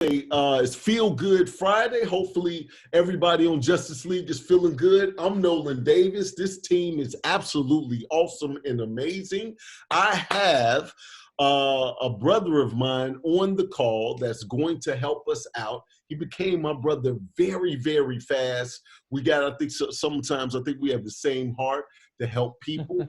It's Feel Good Friday. Hopefully everybody on Justice League is feeling good. I'm Nolan Davis. This team is absolutely awesome and amazing. I have a brother of mine on the call that's going to help us out. He became my brother very, very fast. I think sometimes I think we have the same heart to help people.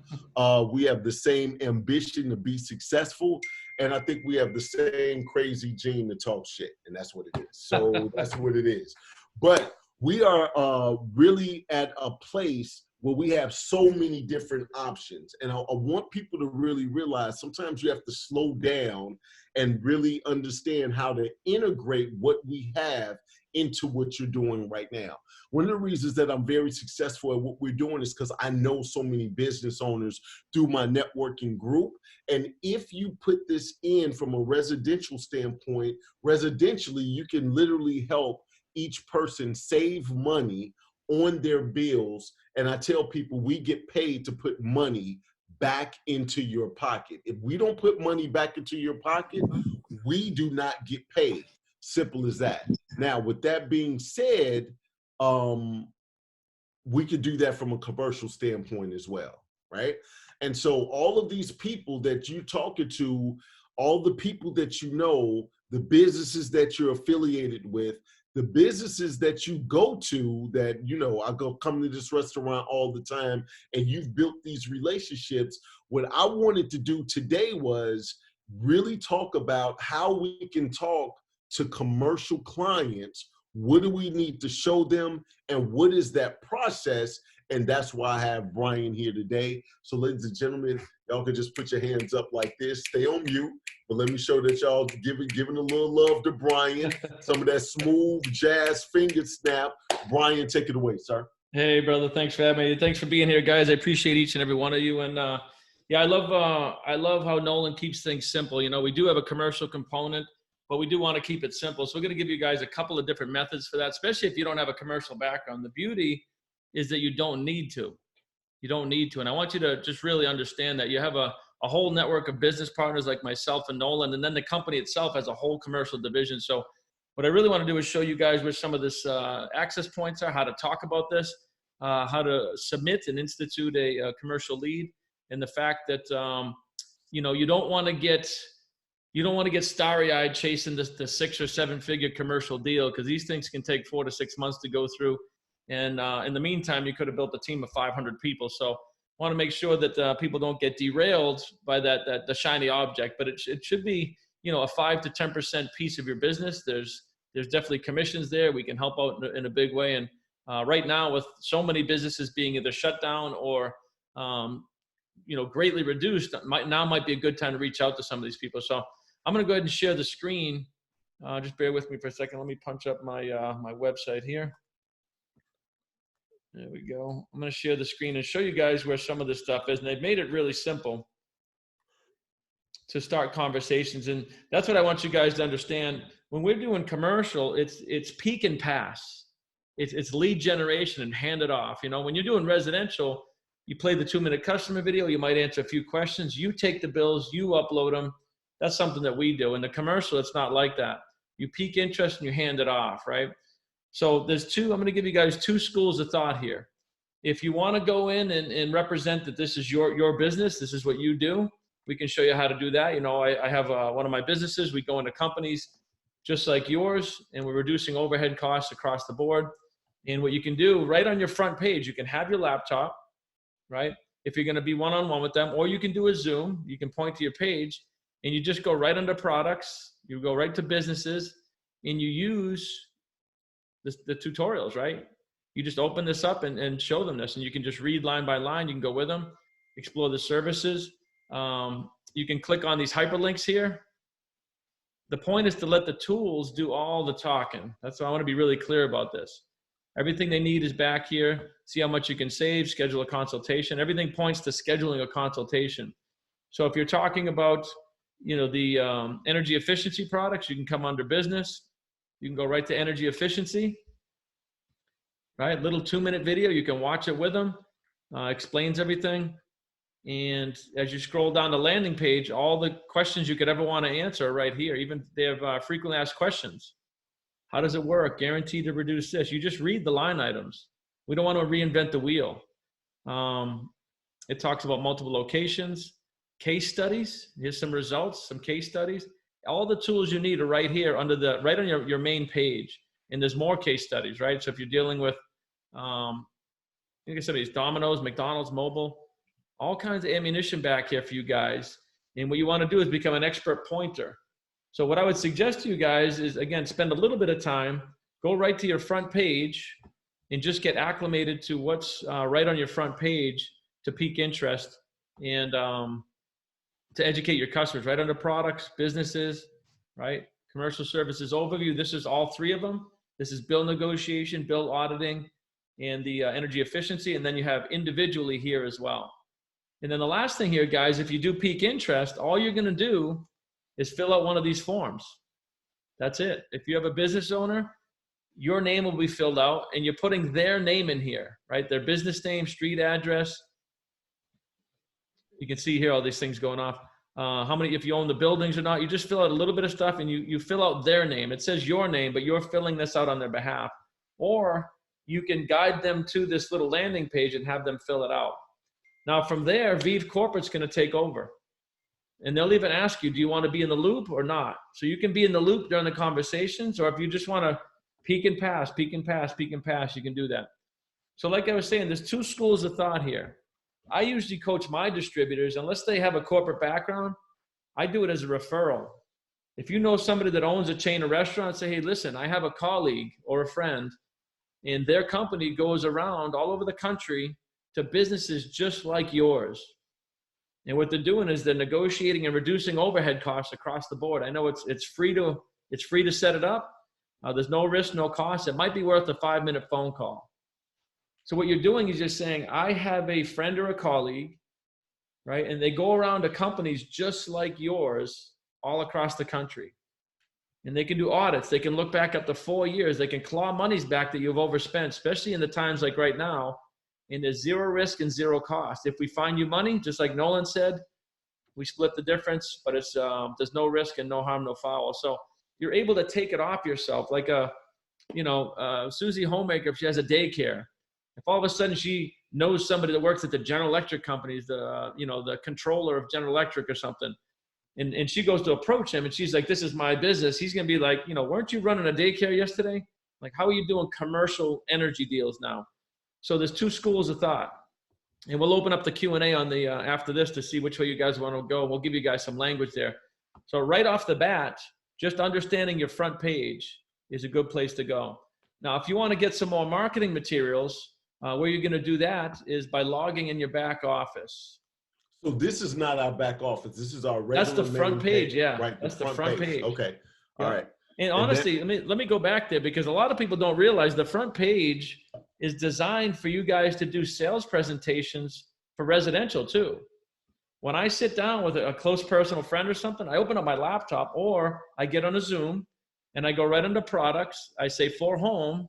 We have the same ambition to be successful. And I think we have the same crazy gene to talk shit, and that's what it is. So that's what it is. But we are really at a place where we have so many different options. And I want people to really realize sometimes you have to slow down and really understand how to integrate what we have into what you're doing right now. One of the reasons that I'm very successful at what we're doing is because I know so many business owners through my networking group. And if you put this in from a residential standpoint, residentially, you can literally help each person save money on their bills. And I tell people we get paid to put money back into your pocket. If we don't put money back into your pocket, we do not get paid. Simple as that. Now, with that being said, we could do that from a commercial standpoint as well, right? And so all of these people that you're talking to, all the people that you know, the businesses that you're affiliated with, the businesses that you go to that, you know, I come to this restaurant all the time and you've built these relationships. What I wanted to do today was really talk about how we can talk to commercial clients. What do we need to show them and what is that process? And that's why I have Brian here today. So ladies and gentlemen, y'all can just put your hands up like this, stay on mute, but let me show that y'all giving a little love to Brian, some of that smooth jazz finger snap. Brian, take it away, sir. Hey, brother, thanks for having me. Thanks for being here, guys. I appreciate each and every one of you. And yeah, I love how Nolan keeps things simple. You know, we do have a commercial component, but we do want to keep it simple. So we're going to give you guys a couple of different methods for that, especially if you don't have a commercial background. The beauty is that you don't need to. You don't need to. And I want you to just really understand that you have a whole network of business partners like myself and Nolan, and then the company itself has a whole commercial division. So what I really want to do is show you guys where some of this access points are, how to talk about this, how to submit and institute a commercial lead, and the fact that, you know, you don't want to get starry-eyed chasing the 6 or 7 figure commercial deal, because these things can take 4 to 6 months to go through. And in the meantime, you could have built a team of 500 people. So I want to make sure that people don't get derailed by the shiny object. But it should be, you know, a 5 to 10% piece of your business. There's definitely commissions there. We can help out in a big way. And right now, with so many businesses being either shut down or you know, greatly reduced, now might be a good time to reach out to some of these people. So I'm going to go ahead and share the screen. Just bear with me for a second. Let me punch up my my website here. There we go. I'm going to share the screen and show you guys where some of this stuff is. And they've made it really simple to start conversations. And that's what I want you guys to understand. When we're doing commercial, it's peak and pass. It's lead generation and hand it off. You know, when you're doing residential, you play the 2-minute customer video, you might answer a few questions, you take the bills, you upload them. That's something that we do. In the commercial, it's not like that. You pique interest and you hand it off, right? So I'm going to give you guys 2 schools of thought here. If you want to go in and represent that this is your business, this is what you do, we can show you how to do that. You know, I have one of my businesses. We go into companies just like yours, and we're reducing overhead costs across the board. And what you can do right on your front page, you can have your laptop, right? If you're going to be one-on-one with them, or you can do a Zoom, you can point to your page and you just go right under products, you go right to businesses, and you use the tutorials, right? You just open this up and show them this, and you can just read line by line. You can go with them, explore the services. You can click on these hyperlinks here. The point is to let the tools do all the talking. That's why I want to be really clear about this. Everything they need is back here. See how much you can save, schedule a consultation. Everything points to scheduling a consultation. So if you're talking about, you know, the energy efficiency products, you can come under business. You can go right to energy efficiency, right? Little 2-minute video. You can watch it with them. Explains everything. And as you scroll down the landing page, all the questions you could ever want to answer are right here. Even they have frequently asked questions. How does it work? Guaranteed to reduce this. You just read the line items. We don't want to reinvent the wheel. It talks about multiple locations, case studies. Here's some results, some case studies. All the tools you need are right here under the, right on your main page. And there's more case studies, right? So if you're dealing with, like I said, these Domino's, McDonald's, mobile, all kinds of ammunition back here for you guys. And what you want to do is become an expert pointer. So what I would suggest to you guys is, again, spend a little bit of time, go right to your front page and just get acclimated to what's right on your front page to pique interest and to educate your customers, right under products, businesses, right? Commercial services overview. This is all three of them. This is bill negotiation, bill auditing, and the energy efficiency. And then you have individually here as well. And then the last thing here, guys, if you do pique interest, all you're going to do is fill out one of these forms. That's it. If you have a business owner, your name will be filled out and you're putting their name in here, right? Their business name, street address. You can see here all these things going off. How many, if you own the buildings or not, you just fill out a little bit of stuff and you fill out their name. It says your name, but you're filling this out on their behalf. Or you can guide them to this little landing page and have them fill it out. Now from there, VIV Corporate's going to take over. And they'll even ask you, do you want to be in the loop or not? So you can be in the loop during the conversations, or if you just want to peek and pass, peek and pass, peek and pass, you can do that. So like I was saying, there's two schools of thought here. I usually coach my distributors, unless they have a corporate background, I do it as a referral. If you know somebody that owns a chain of restaurants, say, hey, listen, I have a colleague or a friend, and their company goes around all over the country to businesses just like yours. And what they're doing is they're negotiating and reducing overhead costs across the board. I know it's free to set it up. There's no risk, no cost. It might be worth a 5-minute phone call. So what you're doing is just saying, I have a friend or a colleague, right? And they go around to companies just like yours all across the country. And they can do audits. They can look back up to 4 years. They can claw monies back that you've overspent, especially in the times like right now. And there's zero risk and zero cost. If we find you money, just like Nolan said, we split the difference, but it's there's no risk and no harm, no foul. So you're able to take it off yourself. Like Susie Homemaker, if she has a daycare, if all of a sudden she knows somebody that works at the General Electric companies, the controller of General Electric or something, and she goes to approach him and she's like, this is my business. He's going to be like, weren't you running a daycare yesterday? Like, how are you doing commercial energy deals now? So there's two schools of thought, and we'll open up the Q&A on the after this to see which way you guys want to go. We'll give you guys some language there. So right off the bat, just understanding your front page is a good place to go. Now, if you want to get some more marketing materials, where you're going to do that is by logging in your back office. So this is not our back office. This is our regular. That's the front page, yeah. Right, that's the front page. Okay, yeah. All right. And honestly, let me go back there, because a lot of people don't realize the front page is designed for you guys to do sales presentations for residential too. When I sit down with a close personal friend or something, I open up my laptop or I get on a Zoom and I go right into products. I say for home,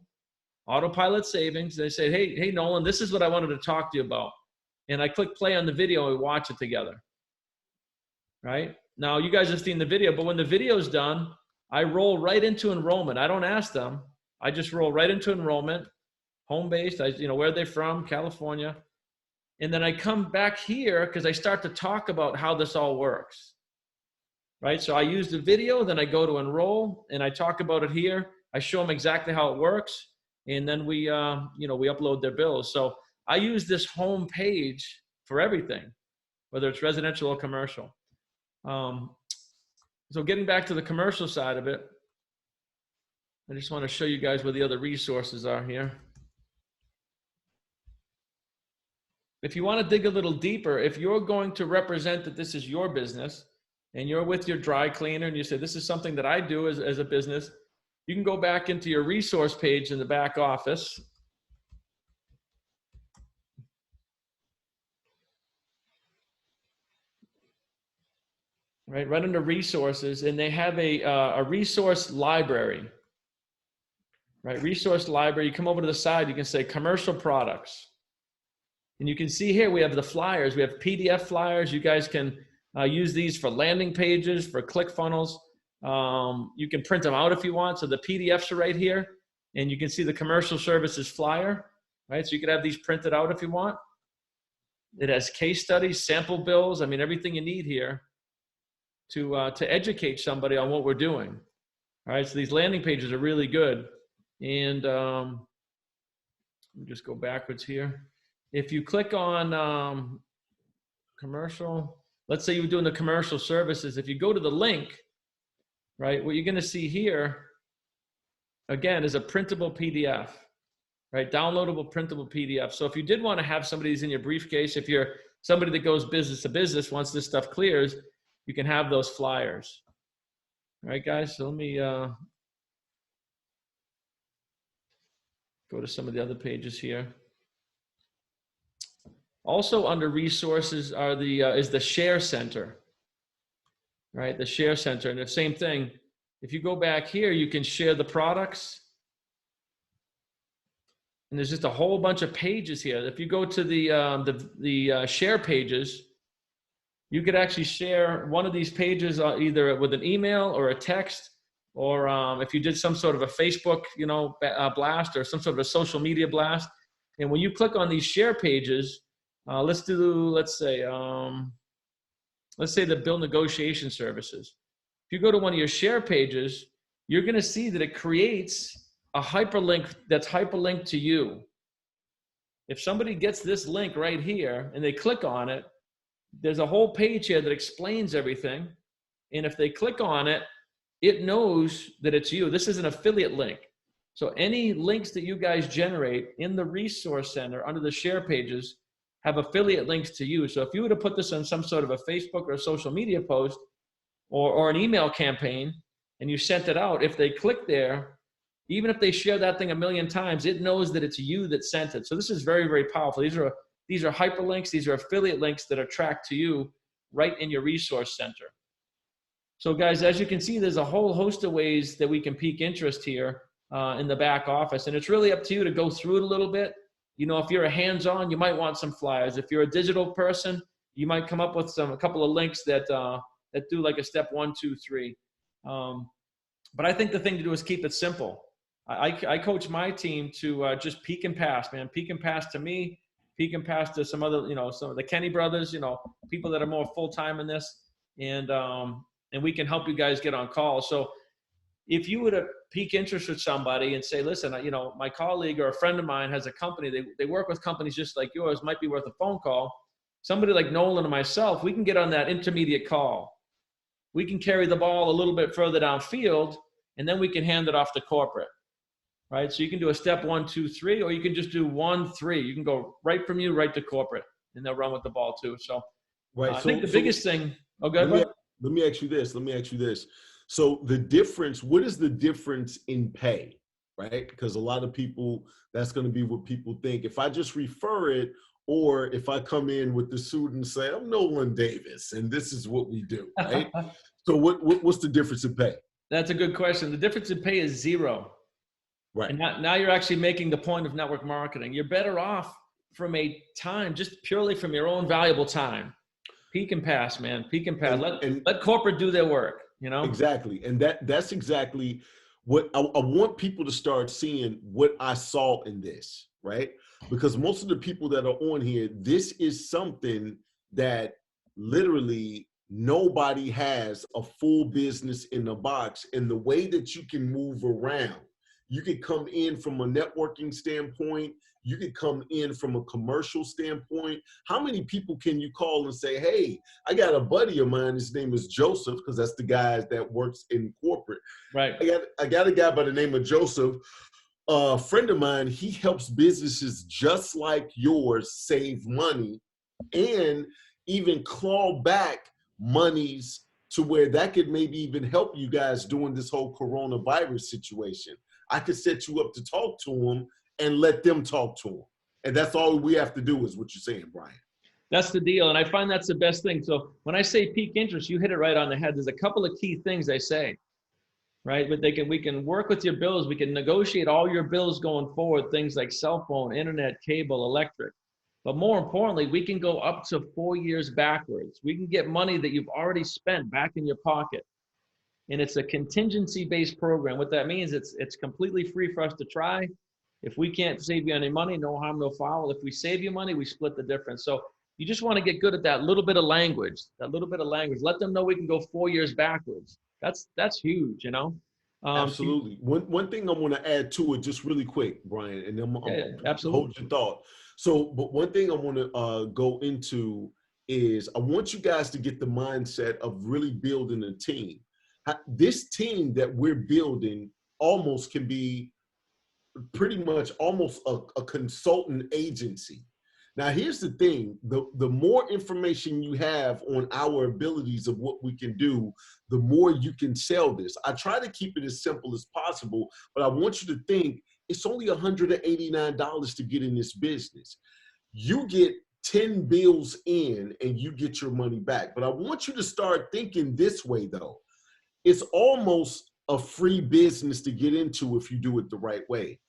autopilot savings. They say, hey, Nolan, this is what I wanted to talk to you about. And I click play on the video and we watch it together. Right? Now you guys have seen the video, but when the video's done, I roll right into enrollment. I don't ask them. I just roll right into enrollment, home-based, where they're from, California. And then I come back here because I start to talk about how this all works, right? So I use the video, then I go to enroll and I talk about it here. I show them exactly how it works. And then we upload their bills. So I use this home page for everything, whether it's residential or commercial. So getting back to the commercial side of it, I just want to show you guys where the other resources are here. If you want to dig a little deeper, if you're going to represent that this is your business and you're with your dry cleaner and you say, this is something that I do as a business, you can go back into your resource page in the back office. Right under resources, and they have a resource library. Right, resource library. You come over to the side, you can say commercial products. And you can see here we have the flyers. We have PDF flyers. You guys can use these for landing pages, for ClickFunnels. You can print them out if you want. So the PDFs are right here, and you can see the commercial services flyer, right? So you could have these printed out if you want. It has case studies, sample bills. I mean, everything you need here to educate somebody on what we're doing. All right, so these landing pages are really good. And let me just go backwards here. If you click on commercial, let's say you were doing the commercial services. If you go to the link, right, what you're going to see here, again, is a printable PDF, right? Downloadable, printable PDF. So if you did want to have somebody who's in your briefcase, if you're somebody that goes business to business, once this stuff clears, you can have those flyers. All right, guys, so let me go to some of the other pages here. Also under resources are is the share center, right? The share center, and the same thing. If you go back here, you can share the products, and there's just a whole bunch of pages here. If you go to the share pages, you could actually share one of these pages either with an email or a text, or if you did some sort of a Facebook, blast, or some sort of a social media blast. And when you click on these share pages, let's say the bill negotiation services. If you go to one of your share pages, you're going to see that it creates a hyperlink that's hyperlinked to you. If somebody gets this link right here and they click on it, there's a whole page here that explains everything. And if they click on it, it knows that it's you. This is an affiliate link. So any links that you guys generate in the resource center under the share pages have affiliate links to you. So if you were to put this on some sort of a Facebook or a social media post or an email campaign, and you sent it out, if they click there, even if they share that thing 1,000,000 times, it knows that it's you that sent it. So this is very, very powerful. These are hyperlinks. These are affiliate links that are tracked to you right in your resource center. So guys, as you can see, there's a whole host of ways that we can pique interest here in the back office. And it's really up to you to go through it a little bit. If you're a hands-on, you might want some flyers. If you're a digital person, you might come up with a couple of links that do like a step 1, 2, 3. But I think the thing to do is keep it simple. I coach my team to just peek and pass, man. Peek and pass to me, peek and pass to some other, some of the Kenny brothers, people that are more full-time in this. And we can help you guys get on calls. So if you were to pique interest with somebody and say, listen, my colleague or a friend of mine has a company, they work with companies just like yours, might be worth a phone call. Somebody like Nolan and myself, we can get on that intermediate call. We can carry the ball a little bit further downfield, and then we can hand it off to corporate, right? So you can do a step 1, 2, 3, or you can just do 1, 3. You can go right from you right to corporate, and they'll run with the ball too. So right. I think the biggest thing. Oh, go ahead. Let me ask you this. So what is the difference in pay, right? Because a lot of people, that's going to be what people think. If I just refer it, or if I come in with the suit and say, I'm Nolan Davis, and this is what we do, right? So what's the difference in pay? That's a good question. The difference in pay is 0. Right. And now you're actually making the point of network marketing. You're better off from a time, just purely from your own valuable time. Peek and pass, man. Peek and pass. Let corporate do their work, Exactly. And that's exactly what I want people to start seeing, what I saw in this, right? Because most of the people that are on here, this is something that literally nobody has a full business in the box. And the way that you can move around, you can come in from a networking standpoint. You can come in from a commercial standpoint. How many people can you call and say, hey, I got a buddy of mine, his name is Joseph, because that's the guy that works in corporate. Right. I got a guy by the name of Joseph, a friend of mine. He helps businesses just like yours save money and even claw back monies to where that could maybe even help you guys during this whole coronavirus situation. I could set you up to talk to them and let them talk to them. And that's all we have to do is what you're saying, Brian. That's the deal. And I find that's the best thing. So when I say peak interest, you hit it right on the head. There's a couple of key things I say, right? But we can work with your bills. We can negotiate all your bills going forward, things like cell phone, internet, cable, electric. But more importantly, we can go up to 4 years backwards. We can get money that you've already spent back in your pocket. and it's a contingency-based program. What that means, it's completely free for us to try. If we can't save you any money, no harm, no foul. If we save you money, we split the difference. So you just want to get good at that little bit of language, Let them know we can go 4 years backwards. That's huge, you know? Absolutely. One thing I want to add to it just really quick, Brian, and then Absolutely. hold your thought. So, but one thing I want to go into is I want you guys to get the mindset of really building a team. This team that we're building almost can be pretty much almost a consultant agency. Now, here's the thing, the more information you have on our abilities of what we can do, the more you can sell this. I try to keep it as simple as possible, but I want you to think it's only $189 to get in this business. You get 10 bills in and you get your money back. But I want you to start thinking this way, though. It's almost a free business to get into if you do it the right way.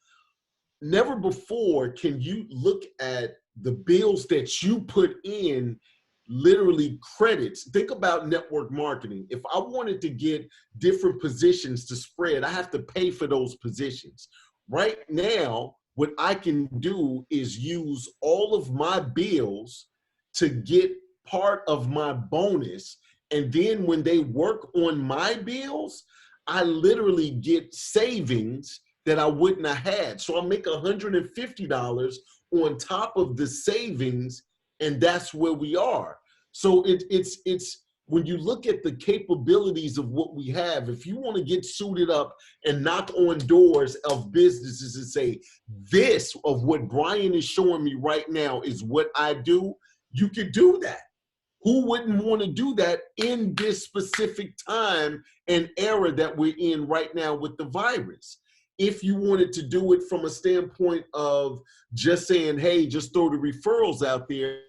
Never before can you look at the bills that you put in, literally credits. Think about network marketing. If I wanted to get different positions to spread, I have to pay for those positions. Right now, what I can do is use all of my bills to get part of my bonus. And then when they work on my bills, I literally get savings that I wouldn't have had. So I make $150 on top of the savings, and that's where we are. So it's when you look at the capabilities of what we have, if you want to get suited up and knock on doors of businesses and say, this of what Brian is showing me right now is what I do, you could do that. Who wouldn't want to do that in this specific time and era that we're in right now with the virus? If you wanted to do it from a standpoint of just saying, hey, just throw the referrals out there,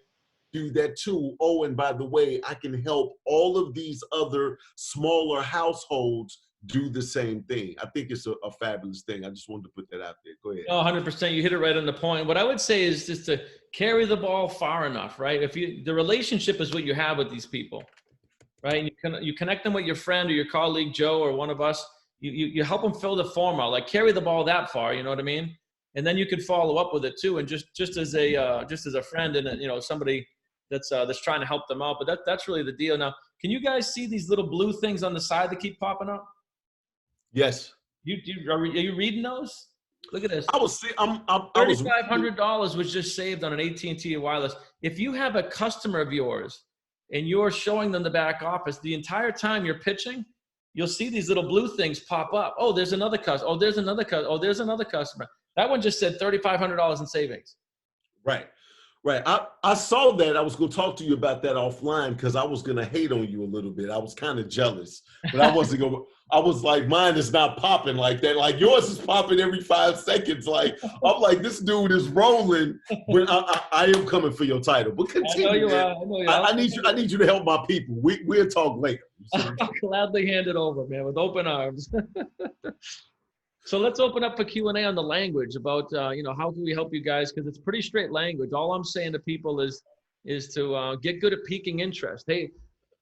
do that too. Oh, and by the way, I can help all of these other smaller households do the same thing. I think it's a fabulous thing. I just wanted to put that out there. Go ahead. No, 100%. You hit it right on the point. What I would say is just to carry the ball far enough, right? The relationship is what you have with these people, right? And you connect them with your friend or your colleague, Joe, or one of us. You help them fill the form out, like carry the ball that far, you know what I mean? And then you could follow up with it too. And just as a friend and somebody that's trying to help them out. But that's really the deal. Now, can you guys see these little blue things on the side that keep popping up? Yes. Are you reading those? Look at this. $3,500 was just saved on an AT&T wireless. If you have a customer of yours and you're showing them the back office, the entire time you're pitching, you'll see these little blue things pop up. Oh, there's another customer. Oh, there's another customer. Oh, there's another customer. That one just said $3,500 in savings. Right. Right. I saw that. I was going to talk to you about that offline because I was going to hate on you a little bit. I was kind of jealous, but I wasn't going to. I was like, mine is not popping like that. Like yours is popping every 5 seconds. Like I'm like, this dude is rolling. When I am coming for your title, but continue. I know you are. I know you are. I need you to help my people. We'll talk later. I'll gladly hand it over, man, with open arms. So let's open up for Q&A on the language about, how can we help you guys? Because it's pretty straight language. All I'm saying to people is to get good at piquing interest. Hey,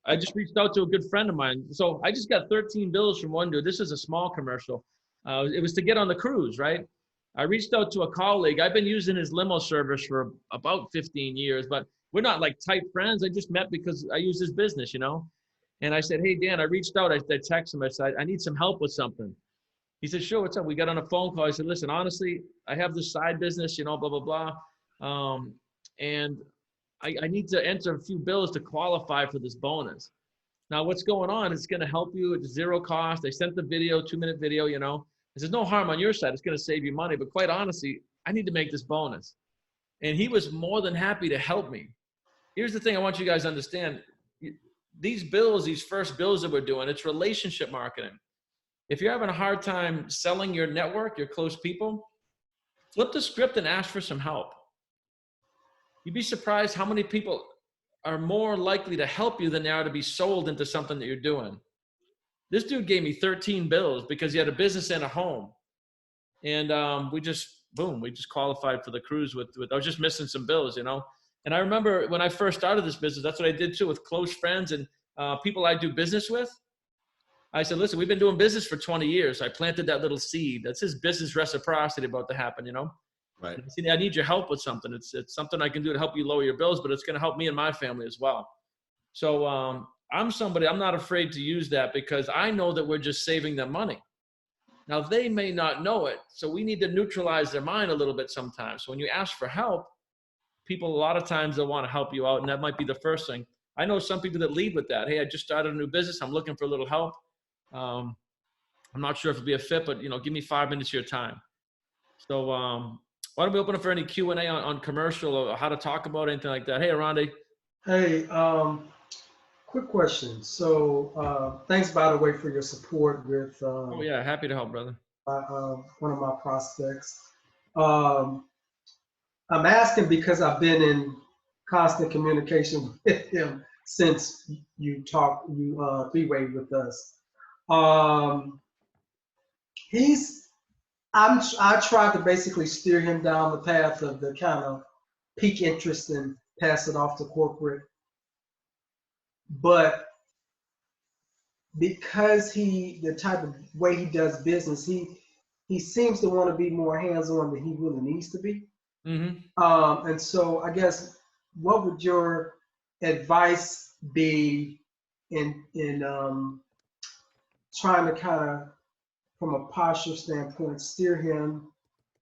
I just reached out to a good friend of mine. So I just got 13 bills from one dude. This is a small commercial. It was to get on the cruise, right? I reached out to a colleague. I've been using his limo service for about 15 years, but we're not like tight friends. I just met because I use his business, And I said, hey, Dan, I reached out. I texted him. I said, I need some help with something. He said, sure, what's up? We got on a phone call. I said, listen, honestly, I have this side business, blah, blah, blah. And I need to enter a few bills to qualify for this bonus. Now, what's going on? It's going to help you at zero cost. I sent the video, 2-minute video, There's no harm on your side. It's going to save you money. But quite honestly, I need to make this bonus. And he was more than happy to help me. Here's the thing I want you guys to understand. These bills, these first bills that we're doing, it's relationship marketing. If you're having a hard time selling your network, your close people, flip the script and ask for some help. You'd be surprised how many people are more likely to help you than they are to be sold into something that you're doing. This dude gave me 13 bills because he had a business and a home. And we just qualified for the cruise with I was just missing some bills, And I remember when I first started this business, that's what I did too with close friends and people I do business with. I said, listen, we've been doing business for 20 years. I planted that little seed. That's his business reciprocity about to happen, you know? Right. See, I need your help with something. It's something I can do to help you lower your bills, but it's going to help me and my family as well. So I'm not afraid to use that because I know that we're just saving them money. Now, they may not know it. So we need to neutralize their mind a little bit sometimes. So when you ask for help, people, a lot of times they'll want to help you out. And that might be the first thing. I know some people that lead with that. Hey, I just started a new business. I'm looking for a little help. I'm not sure if it'll be a fit, but, give me 5 minutes of your time. So why don't we open up for any Q&A on commercial or how to talk about anything like that? Hey, Aronde. Hey, quick question. So thanks, by the way, for your support with Oh, yeah. Happy to help, brother. one of my prospects. I'm asking because I've been in constant communication with him since you three-way with us. I tried to basically steer him down the path of the kind of peak interest and pass it off to corporate. But because the type of way he does business, he seems to want to be more hands-on than he really needs to be. Mm-hmm. And so I guess, what would your advice be in trying to kind of, from a posture standpoint, steer him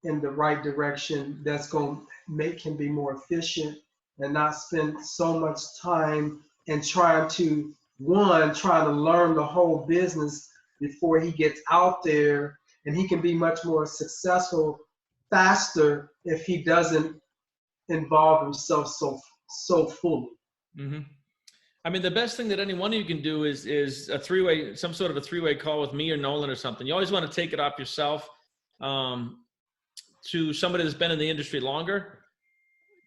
in the right direction that's going to make him be more efficient and not spend so much time and trying to learn the whole business before he gets out there, and he can be much more successful faster if he doesn't involve himself so fully. Mm-hmm. I mean, the best thing that any one of you can do is a three-way, some sort of a three-way call with me or Nolan or something. You always want to take it off yourself to somebody that's been in the industry longer,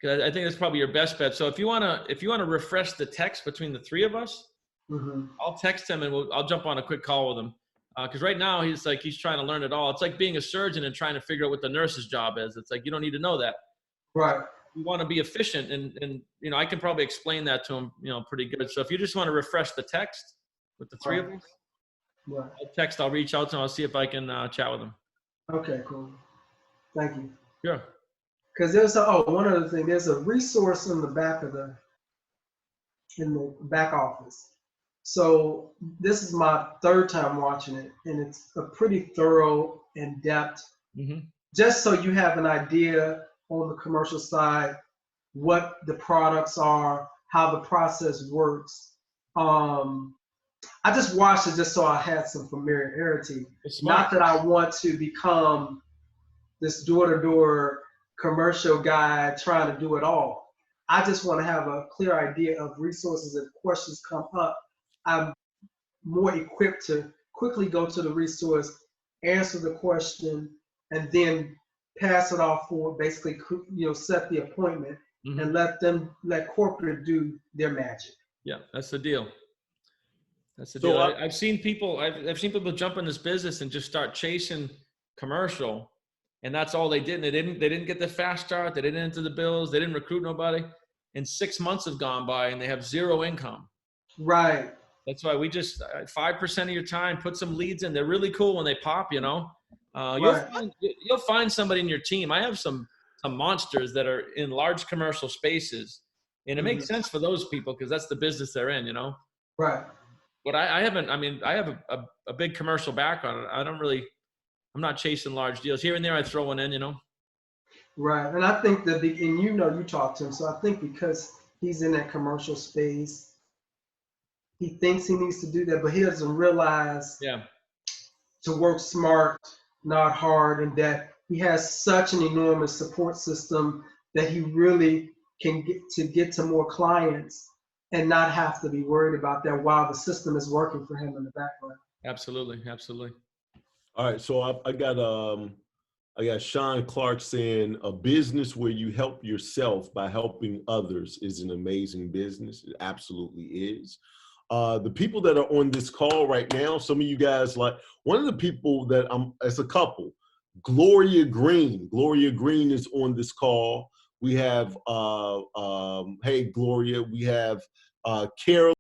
because I think that's probably your best bet. So if you want to refresh the text between the three of us, Mm-hmm. I'll text him and I'll jump on a quick call with him. Because right now he's trying to learn it all. It's like being a surgeon and trying to figure out what the nurse's job is. It's like, you don't need to know that. Right. You want to be efficient, and I can probably explain that to him, pretty good. So if you just want to refresh the text with the three of us, right. I'll reach out to him. I'll see if I can chat with him. Okay, cool. Thank you. Sure. Because one other thing, there's a resource in the back office. So this is my third time watching it, and it's a pretty thorough, in-depth, just so you have an idea on the commercial side, what the products are, how the process works. I just watched it just so I had some familiarity. Not that I want to become this door-to-door commercial guy trying to do it all. I just want to have a clear idea of resources. If questions come up, I'm more equipped to quickly go to the resource, answer the question, and then pass it off for basically, set the appointment and let corporate do their magic. Yeah, that's the deal. That's the deal. I've seen people jump in this business and just start chasing commercial, and that's all they did. And they didn't get the fast start. They didn't enter the bills. They didn't recruit nobody. And 6 months have gone by and they have zero income. Right. That's why we just 5% of your time, put some leads in. They're really cool when they pop, Right. You'll find somebody in your team. I have some monsters that are in large commercial spaces, and it makes sense for those people because that's the business they're in, Right. But I have a big commercial background. I'm not chasing large deals. Here and there I throw one in, Right. And I think that, you talk to him, so I think because he's in that commercial space, he thinks he needs to do that, but he doesn't realize to work smart, not hard, and that he has such an enormous support system that he really can get to more clients and not have to be worried about that while the system is working for him in the background. Absolutely. Absolutely. All right. So I got Sean Clark saying a business where you help yourself by helping others is an amazing business. It absolutely is. The people that are on this call right now, some of you guys, like one of the people that it's a couple, Gloria Green. Gloria Green is on this call. We have, hey, Gloria, we have Carol.